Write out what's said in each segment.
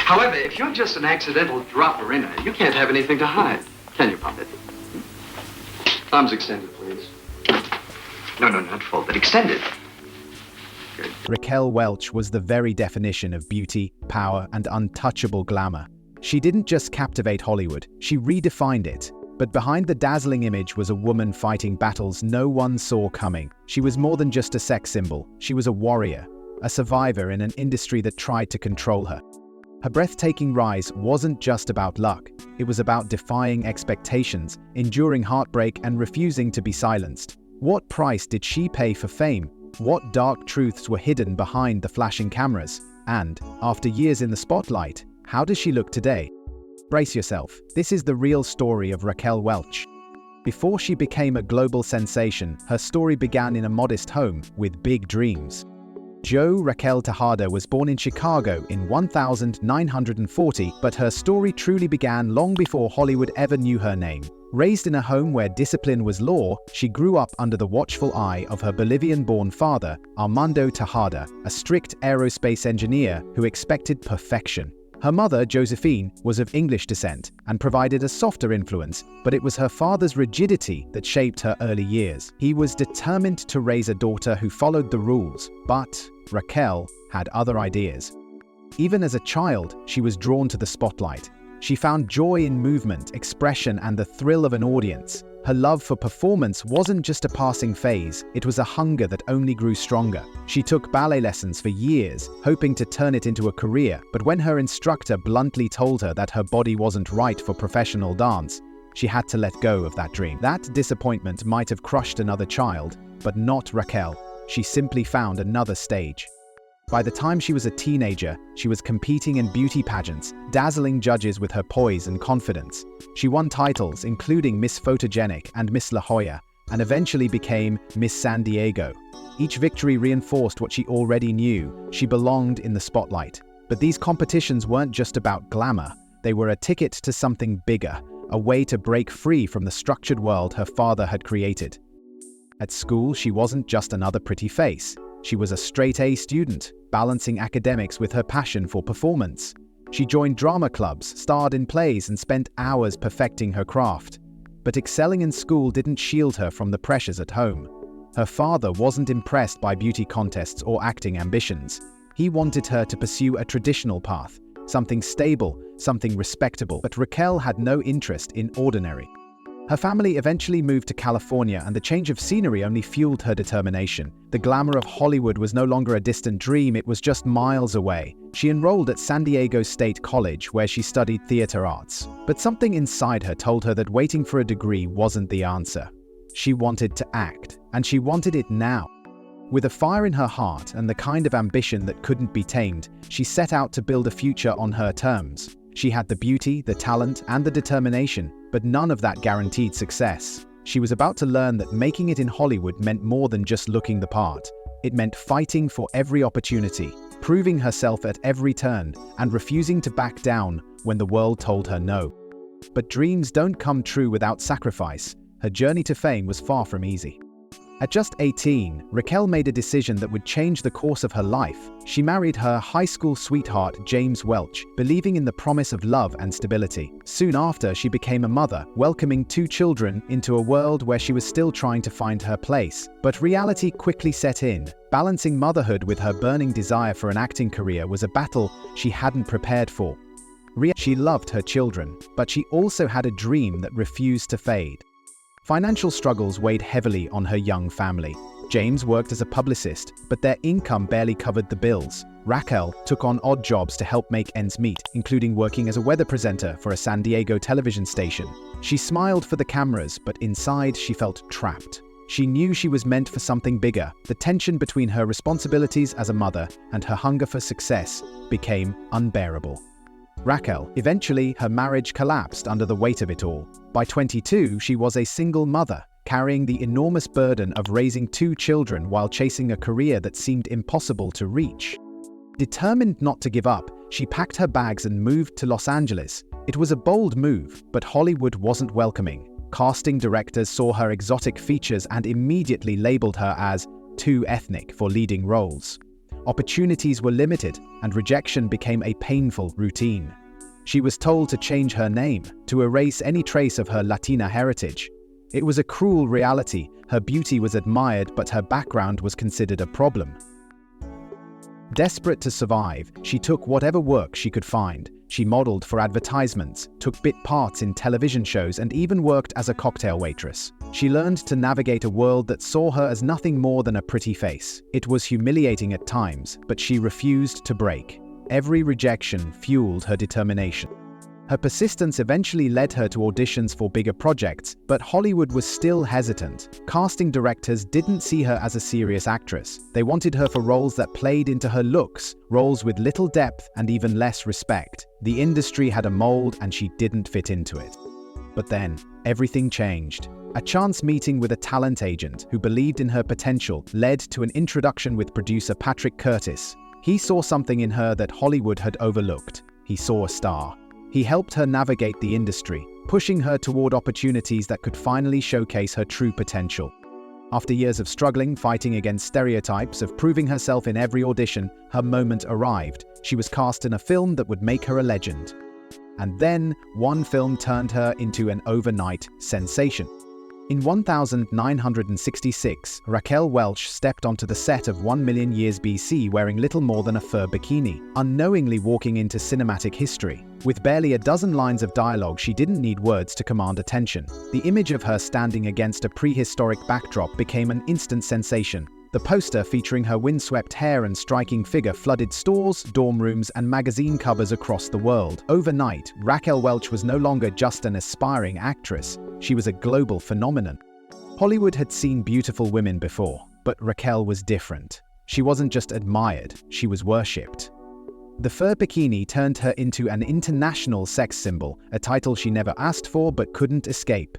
However, if you're just an accidental dropper in her, you can't have anything to hide. Can you, Puppet? Arms extended, please. No, not folded. Extended. Good. Raquel Welch was the very definition of beauty, power, and untouchable glamour. She didn't just captivate Hollywood, she redefined it. But behind the dazzling image was a woman fighting battles no one saw coming. She was more than just a sex symbol. She was a warrior, a survivor in an industry that tried to control her. Her breathtaking rise wasn't just about luck. It was about defying expectations, enduring heartbreak, and refusing to be silenced. What price did she pay for fame? What dark truths were hidden behind the flashing cameras? And, after years in the spotlight, how does she look today? Brace yourself, this is the real story of Raquel Welch. Before she became a global sensation, her story began in a modest home with big dreams. Jo Raquel Tejada was born in Chicago in 1940, but her story truly began long before Hollywood ever knew her name. Raised in a home where discipline was law, she grew up under the watchful eye of her Bolivian-born father, Armando Tejada, a strict aerospace engineer who expected perfection. Her mother, Josephine, was of English descent and provided a softer influence, but it was her father's rigidity that shaped her early years. He was determined to raise a daughter who followed the rules, but Raquel had other ideas. Even as a child, she was drawn to the spotlight. She found joy in movement, expression, and the thrill of an audience. Her love for performance wasn't just a passing phase, it was a hunger that only grew stronger. She took ballet lessons for years, hoping to turn it into a career, but when her instructor bluntly told her that her body wasn't right for professional dance, she had to let go of that dream. That disappointment might have crushed another child, but not Raquel. She simply found another stage. By the time she was a teenager, she was competing in beauty pageants, dazzling judges with her poise and confidence. She won titles including Miss Photogenic and Miss La Jolla, and eventually became Miss San Diego. Each victory reinforced what she already knew: she belonged in the spotlight. But these competitions weren't just about glamour, they were a ticket to something bigger, a way to break free from the structured world her father had created. At school, she wasn't just another pretty face. She was a straight-A student, balancing academics with her passion for performance. She joined drama clubs, starred in plays, and spent hours perfecting her craft. But excelling in school didn't shield her from the pressures at home. Her father wasn't impressed by beauty contests or acting ambitions. He wanted her to pursue a traditional path, something stable, something respectable. But Raquel had no interest in ordinary. Her family eventually moved to California, and the change of scenery only fueled her determination. The glamour of Hollywood was no longer a distant dream, it was just miles away. She enrolled at San Diego State College, where she studied theater arts. But something inside her told her that waiting for a degree wasn't the answer. She wanted to act, and she wanted it now. With a fire in her heart and the kind of ambition that couldn't be tamed, she set out to build a future on her terms. She had the beauty, the talent, and the determination, but none of that guaranteed success. She was about to learn that making it in Hollywood meant more than just looking the part. It meant fighting for every opportunity, proving herself at every turn, and refusing to back down when the world told her no. But dreams don't come true without sacrifice. Her journey to fame was far from easy. At just 18, Raquel made a decision that would change the course of her life. She married her high school sweetheart, James Welch, believing in the promise of love and stability. Soon after, she became a mother, welcoming 2 children into a world where she was still trying to find her place. But reality quickly set in. Balancing motherhood with her burning desire for an acting career was a battle she hadn't prepared for. She loved her children, but she also had a dream that refused to fade. Financial struggles weighed heavily on her young family. James worked as a publicist, but their income barely covered the bills. Raquel took on odd jobs to help make ends meet, including working as a weather presenter for a San Diego television station. She smiled for the cameras, but inside she felt trapped. She knew she was meant for something bigger. The tension between her responsibilities as a mother and her hunger for success became unbearable. Eventually, her marriage collapsed under the weight of it all. By 22, she was a single mother, carrying the enormous burden of raising 2 children while chasing a career that seemed impossible to reach. Determined not to give up, she packed her bags and moved to Los Angeles. It was a bold move, but Hollywood wasn't welcoming. Casting directors saw her exotic features and immediately labeled her as too ethnic for leading roles. Opportunities were limited, and rejection became a painful routine. She was told to change her name, to erase any trace of her Latina heritage. It was a cruel reality. Her beauty was admired, but her background was considered a problem. Desperate to survive, she took whatever work she could find. She modeled for advertisements, took bit parts in television shows, and even worked as a cocktail waitress. She learned to navigate a world that saw her as nothing more than a pretty face. It was humiliating at times, but she refused to break. Every rejection fueled her determination. Her persistence eventually led her to auditions for bigger projects, but Hollywood was still hesitant. Casting directors didn't see her as a serious actress. They wanted her for roles that played into her looks, roles with little depth and even less respect. The industry had a mold and she didn't fit into it. But then, everything changed. A chance meeting with a talent agent who believed in her potential led to an introduction with producer Patrick Curtis. He saw something in her that Hollywood had overlooked. He saw a star. He helped her navigate the industry, pushing her toward opportunities that could finally showcase her true potential. After years of struggling, fighting against stereotypes, of proving herself in every audition, her moment arrived. She was cast in a film that would make her a legend. And then, one film turned her into an overnight sensation. In 1966, Raquel Welch stepped onto the set of 1 Million Years BC wearing little more than a fur bikini, unknowingly walking into cinematic history. With barely a dozen lines of dialogue, she didn't need words to command attention. The image of her standing against a prehistoric backdrop became an instant sensation. The poster featuring her windswept hair and striking figure flooded stores, dorm rooms, and magazine covers across the world. Overnight, Raquel Welch was no longer just an aspiring actress. She was a global phenomenon. Hollywood had seen beautiful women before, but Raquel was different. She wasn't just admired, she was worshipped. The fur bikini turned her into an international sex symbol, a title she never asked for but couldn't escape.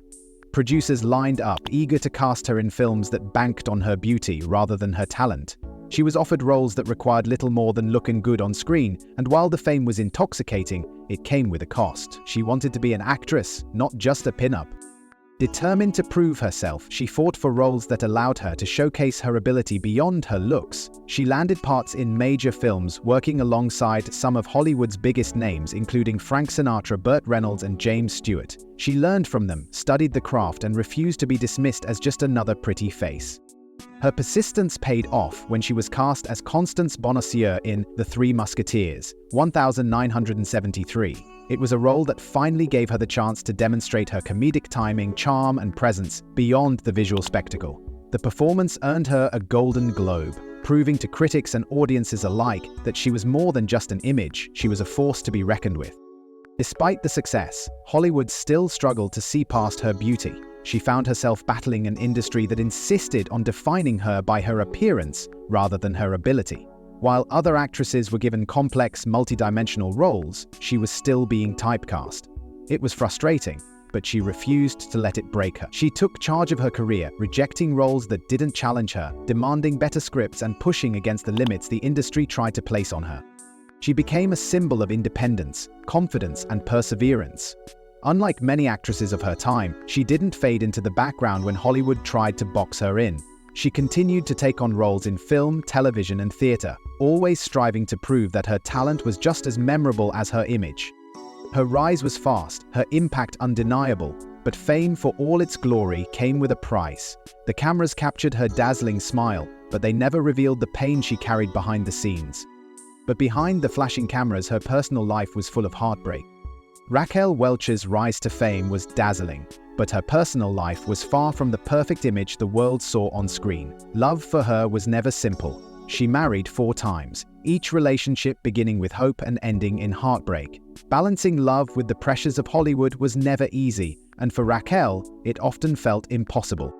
Producers lined up, eager to cast her in films that banked on her beauty rather than her talent. She was offered roles that required little more than looking good on screen, and while the fame was intoxicating, it came with a cost. She wanted to be an actress, not just a pin-up. Determined to prove herself, she fought for roles that allowed her to showcase her ability beyond her looks. She landed parts in major films, working alongside some of Hollywood's biggest names, including Frank Sinatra, Burt Reynolds, and James Stewart. She learned from them, studied the craft, and refused to be dismissed as just another pretty face. Her persistence paid off when she was cast as Constance Bonacieux in The Three Musketeers, 1973. It was a role that finally gave her the chance to demonstrate her comedic timing, charm, and presence beyond the visual spectacle. The performance earned her a Golden Globe, proving to critics and audiences alike that she was more than just an image, she was a force to be reckoned with. Despite the success, Hollywood still struggled to see past her beauty. She found herself battling an industry that insisted on defining her by her appearance rather than her ability. While other actresses were given complex, multidimensional roles, she was still being typecast. It was frustrating, but she refused to let it break her. She took charge of her career, rejecting roles that didn't challenge her, demanding better scripts, and pushing against the limits the industry tried to place on her. She became a symbol of independence, confidence, and perseverance. Unlike many actresses of her time, she didn't fade into the background when Hollywood tried to box her in. She continued to take on roles in film, television, and theater, always striving to prove that her talent was just as memorable as her image. Her rise was fast, her impact undeniable, but fame for all its glory came with a price. The cameras captured her dazzling smile, but they never revealed the pain she carried behind the scenes. But behind the flashing cameras, her personal life was full of heartbreak. Raquel Welch's rise to fame was dazzling, but her personal life was far from the perfect image the world saw on screen. Love for her was never simple. She married 4 times, each relationship beginning with hope and ending in heartbreak. Balancing love with the pressures of Hollywood was never easy, and for Raquel, it often felt impossible.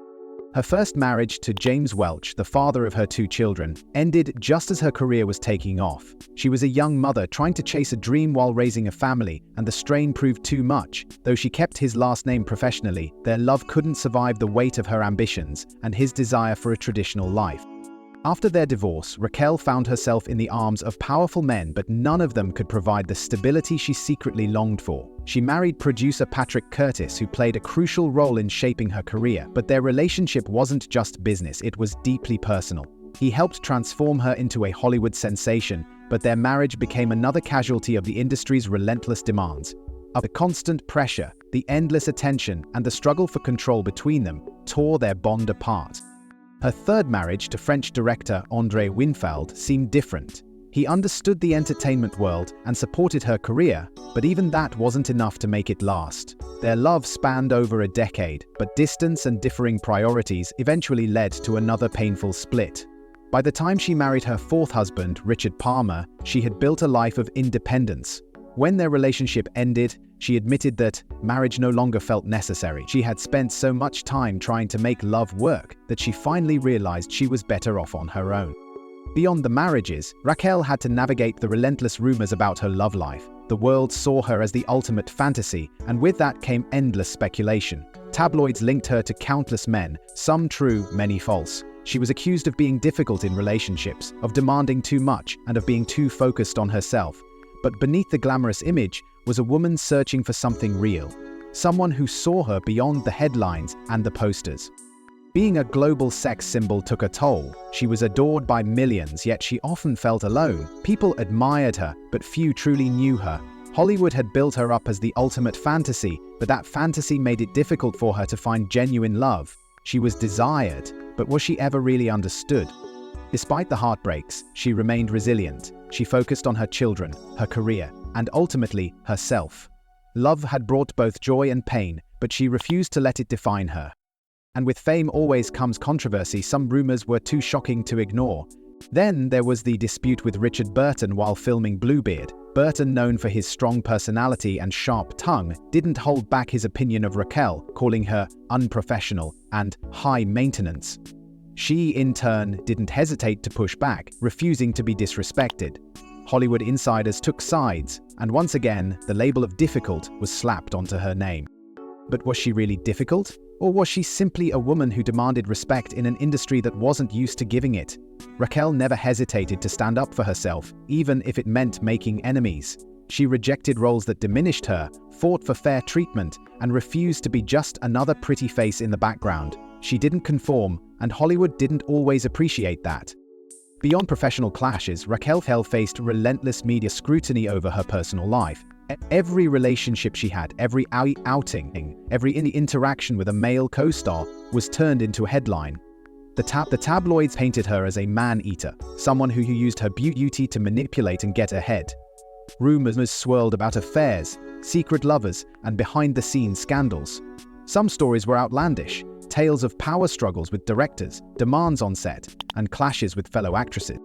Her first marriage to James Welch, the father of her 2 children, ended just as her career was taking off. She was a young mother trying to chase a dream while raising a family, and the strain proved too much. Though she kept his last name professionally, their love couldn't survive the weight of her ambitions and his desire for a traditional life. After their divorce, Raquel found herself in the arms of powerful men, but none of them could provide the stability she secretly longed for. She married producer Patrick Curtis, who played a crucial role in shaping her career, but their relationship wasn't just business, it was deeply personal. He helped transform her into a Hollywood sensation, but their marriage became another casualty of the industry's relentless demands. The constant pressure, the endless attention, and the struggle for control between them tore their bond apart. Her third marriage to French director André Winfeld seemed different. He understood the entertainment world and supported her career, but even that wasn't enough to make it last. Their love spanned over a decade, but distance and differing priorities eventually led to another painful split. By the time she married her fourth husband, Richard Palmer, she had built a life of independence. When their relationship ended, she admitted that marriage no longer felt necessary. She had spent so much time trying to make love work that she finally realized she was better off on her own. Beyond the marriages, Raquel had to navigate the relentless rumors about her love life. The world saw her as the ultimate fantasy, and with that came endless speculation. Tabloids linked her to countless men, some true, many false. She was accused of being difficult in relationships, of demanding too much, and of being too focused on herself. But beneath the glamorous image was a woman searching for something real, someone who saw her beyond the headlines and the posters. Being a global sex symbol took a toll. She was adored by millions, yet she often felt alone. People admired her, but few truly knew her. Hollywood had built her up as the ultimate fantasy, but that fantasy made it difficult for her to find genuine love. She was desired, but was she ever really understood? Despite the heartbreaks, she remained resilient. She focused on her children, her career, and ultimately, herself. Love had brought both joy and pain, but she refused to let it define her. And with fame always comes controversy. Some rumors were too shocking to ignore. Then there was the dispute with Richard Burton while filming Bluebeard. Burton, known for his strong personality and sharp tongue, didn't hold back his opinion of Raquel, calling her unprofessional and high maintenance. She, in turn, didn't hesitate to push back, refusing to be disrespected. Hollywood insiders took sides, and once again, the label of difficult was slapped onto her name. But was she really difficult? Or was she simply a woman who demanded respect in an industry that wasn't used to giving it? Raquel never hesitated to stand up for herself, even if it meant making enemies. She rejected roles that diminished her, fought for fair treatment, and refused to be just another pretty face in the background. She didn't conform, and Hollywood didn't always appreciate that. Beyond professional clashes, Raquel faced relentless media scrutiny over her personal life. Every relationship she had, every outing, every interaction with a male co-star was turned into a headline. The tabloids painted her as a man-eater, someone who used her beauty to manipulate and get ahead. Rumors swirled about affairs, secret lovers, and behind-the-scenes scandals. Some stories were outlandish, tales of power struggles with directors, demands on set, and clashes with fellow actresses.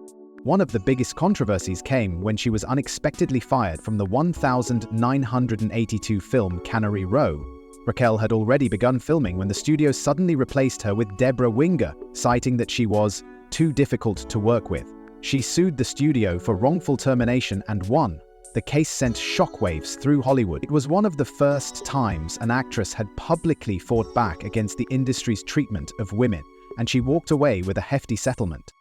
One of the biggest controversies came when she was unexpectedly fired from the 1982 film Cannery Row. Raquel had already begun filming when the studio suddenly replaced her with Deborah Winger, citing that she was too difficult to work with. She sued the studio for wrongful termination and won. The case sent shockwaves through Hollywood. It was one of the first times an actress had publicly fought back against the industry's treatment of women, and she walked away with a hefty settlement.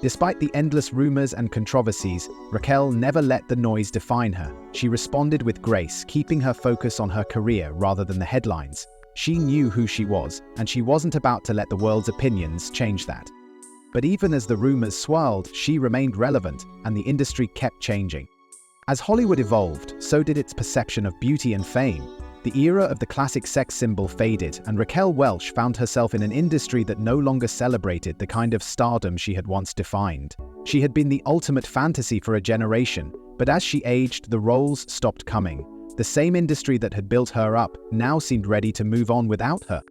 Despite the endless rumors and controversies, Raquel never let the noise define her. She responded with grace, keeping her focus on her career rather than the headlines. She knew who she was, and she wasn't about to let the world's opinions change that. But even as the rumors swirled, she remained relevant, and the industry kept changing. As Hollywood evolved, so did its perception of beauty and fame. The era of the classic sex symbol faded, and Raquel Welch found herself in an industry that no longer celebrated the kind of stardom she had once defined. She had been the ultimate fantasy for a generation, but as she aged, the roles stopped coming. The same industry that had built her up now seemed ready to move on without her.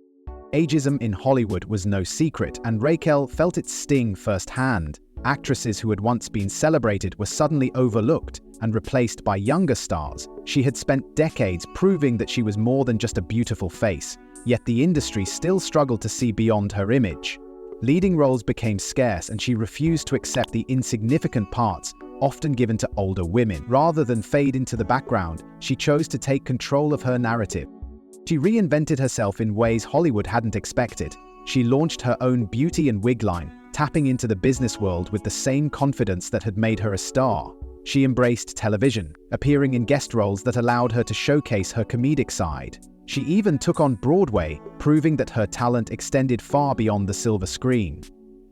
Ageism in Hollywood was no secret, and Raquel felt its sting firsthand. Actresses who had once been celebrated were suddenly overlooked and replaced by younger stars. She had spent decades proving that she was more than just a beautiful face, yet the industry still struggled to see beyond her image. Leading roles became scarce, and she refused to accept the insignificant parts often given to older women. Rather than fade into the background, she chose to take control of her narrative. She reinvented herself in ways Hollywood hadn't expected. She launched her own beauty and wig line, tapping into the business world with the same confidence that had made her a star. She embraced television, appearing in guest roles that allowed her to showcase her comedic side. She even took on Broadway, proving that her talent extended far beyond the silver screen.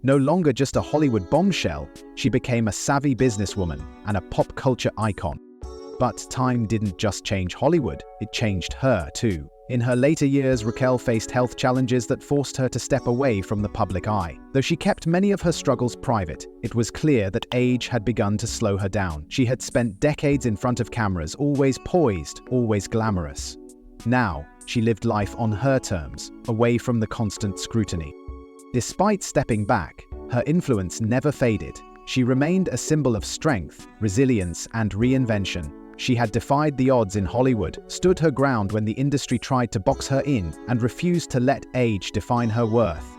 No longer just a Hollywood bombshell, she became a savvy businesswoman and a pop culture icon. But time didn't just change Hollywood, it changed her too. In her later years, Raquel faced health challenges that forced her to step away from the public eye. Though she kept many of her struggles private, it was clear that age had begun to slow her down. She had spent decades in front of cameras, always poised, always glamorous. Now, she lived life on her terms, away from the constant scrutiny. Despite stepping back, her influence never faded. She remained a symbol of strength, resilience, and reinvention. She had defied the odds in Hollywood, stood her ground when the industry tried to box her in, and refused to let age define her worth.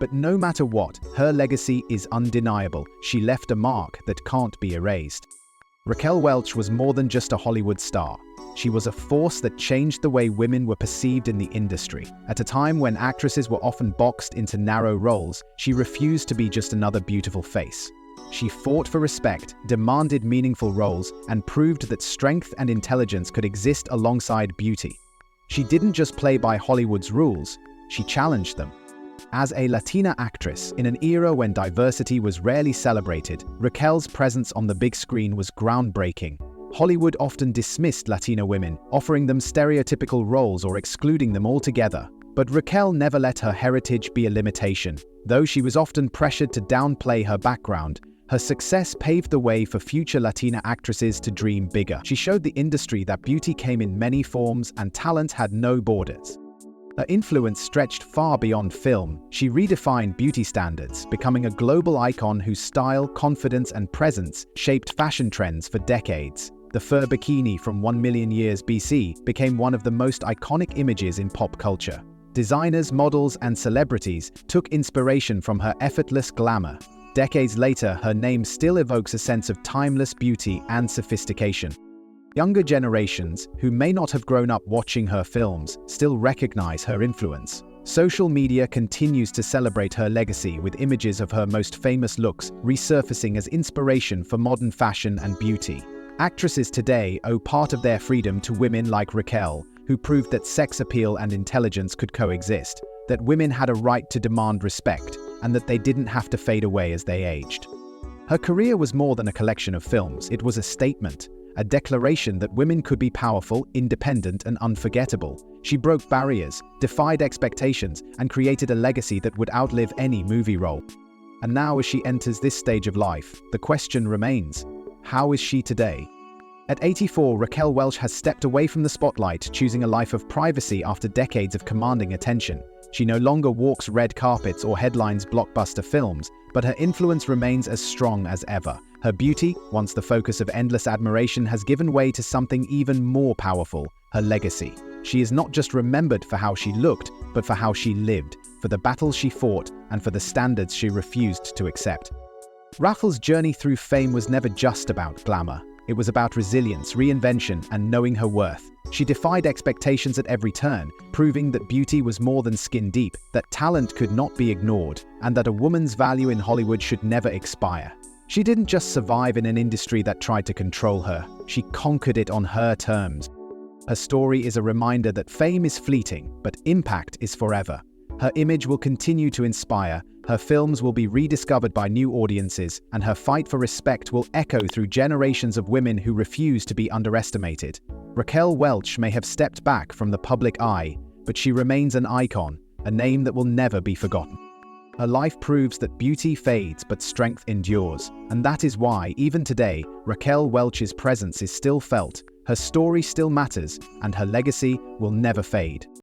But no matter what, her legacy is undeniable. She left a mark that can't be erased. Raquel Welch was more than just a Hollywood star. She was a force that changed the way women were perceived in the industry. At a time when actresses were often boxed into narrow roles, she refused to be just another beautiful face. She fought for respect, demanded meaningful roles, and proved that strength and intelligence could exist alongside beauty. She didn't just play by Hollywood's rules, she challenged them. As a Latina actress, in an era when diversity was rarely celebrated, Raquel's presence on the big screen was groundbreaking. Hollywood often dismissed Latina women, offering them stereotypical roles or excluding them altogether. But Raquel never let her heritage be a limitation. Though she was often pressured to downplay her background, her success paved the way for future Latina actresses to dream bigger. She showed the industry that beauty came in many forms and talent had no borders. Her influence stretched far beyond film. She redefined beauty standards, becoming a global icon whose style, confidence, and presence shaped fashion trends for decades. The fur bikini from 1 million years BC became one of the most iconic images in pop culture. Designers, models, and celebrities took inspiration from her effortless glamour. Decades later, her name still evokes a sense of timeless beauty and sophistication. Younger generations, who may not have grown up watching her films, still recognize her influence. Social media continues to celebrate her legacy with images of her most famous looks resurfacing as inspiration for modern fashion and beauty. Actresses today owe part of their freedom to women like Raquel, who proved that sex appeal and intelligence could coexist, that women had a right to demand respect, and that they didn't have to fade away as they aged. Her career was more than a collection of films. It was a statement, a declaration that women could be powerful, independent, and unforgettable. She broke barriers, defied expectations, and created a legacy that would outlive any movie role. And now, as she enters this stage of life, the question remains, how is she today? At 84, Raquel Welch has stepped away from the spotlight, choosing a life of privacy after decades of commanding attention. She no longer walks red carpets or headlines blockbuster films, but her influence remains as strong as ever. Her beauty, once the focus of endless admiration, has given way to something even more powerful, her legacy. She is not just remembered for how she looked, but for how she lived, for the battles she fought, and for the standards she refused to accept. Raquel's journey through fame was never just about glamour. It was about resilience, reinvention, and knowing her worth. She defied expectations at every turn, proving that beauty was more than skin deep, that talent could not be ignored, and that a woman's value in Hollywood should never expire. She didn't just survive in an industry that tried to control her, she conquered it on her terms. Her story is a reminder that fame is fleeting, but impact is forever. Her image will continue to inspire, her films will be rediscovered by new audiences, and her fight for respect will echo through generations of women who refuse to be underestimated. Raquel Welch may have stepped back from the public eye, but she remains an icon, a name that will never be forgotten. Her life proves that beauty fades but strength endures, and that is why, even today, Raquel Welch's presence is still felt, her story still matters, and her legacy will never fade.